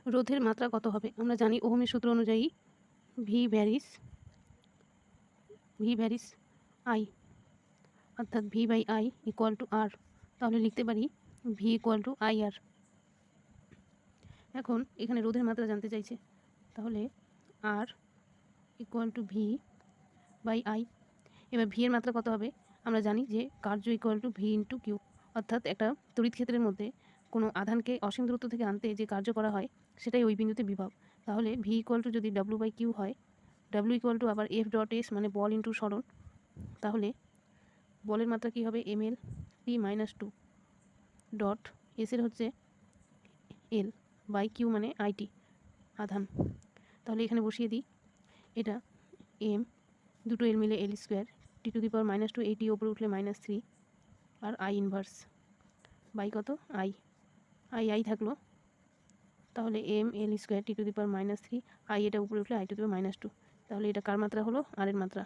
রোধের মাত্রা কত হবে? আমরা জানি ওহমের সূত্র অনুযায়ী ভি ভ্যারিস আই, অর্থাৎ V by I equal to R. তাহলে লিখতে পারি V equal to I R. এখন এখানে রোধের মাত্রা জানতে চাইছে, তাহলে R equal to V by I. এবার ভি এর মাত্রা কত হবে? আমরা জানি যে কার্য equal to V into Q, অর্থাৎ একটা তড়িৎ ক্ষেত্রের মধ্যে কোনো আধানকে অসীম দূরত্ব থেকে আনতে যে কার্য করা হয় সেটাই ওই বিন্দুতে বিভব। তাহলে ভি ইকুয়াল টু যদি ডাব্লু বাই কিউ হয়, ডাব্লু ইকুয়াল টু আবার এফ ডট এস মানে বল ইন্টু সরণ, তাহলে বলের মাত্রা কী হবে? M L P minus two dot এসের হচ্ছে এল বাই কিউ মানে আইটি আধান। তাহলে এখানে বসিয়ে দিই, এটা এম দুটো এল মিলে L square T to the power minus two, এইটি ওপরে উঠলে মাইনাস থ্রি, আর আই ইনভার্স বাই কত? আই থাকলো, তাহলে M L square T to the power minus three, I এটা উপরে উঠলে I to the power minus two. তাহলে এটা কার মাত্রা হলো? আর এর মাত্রা।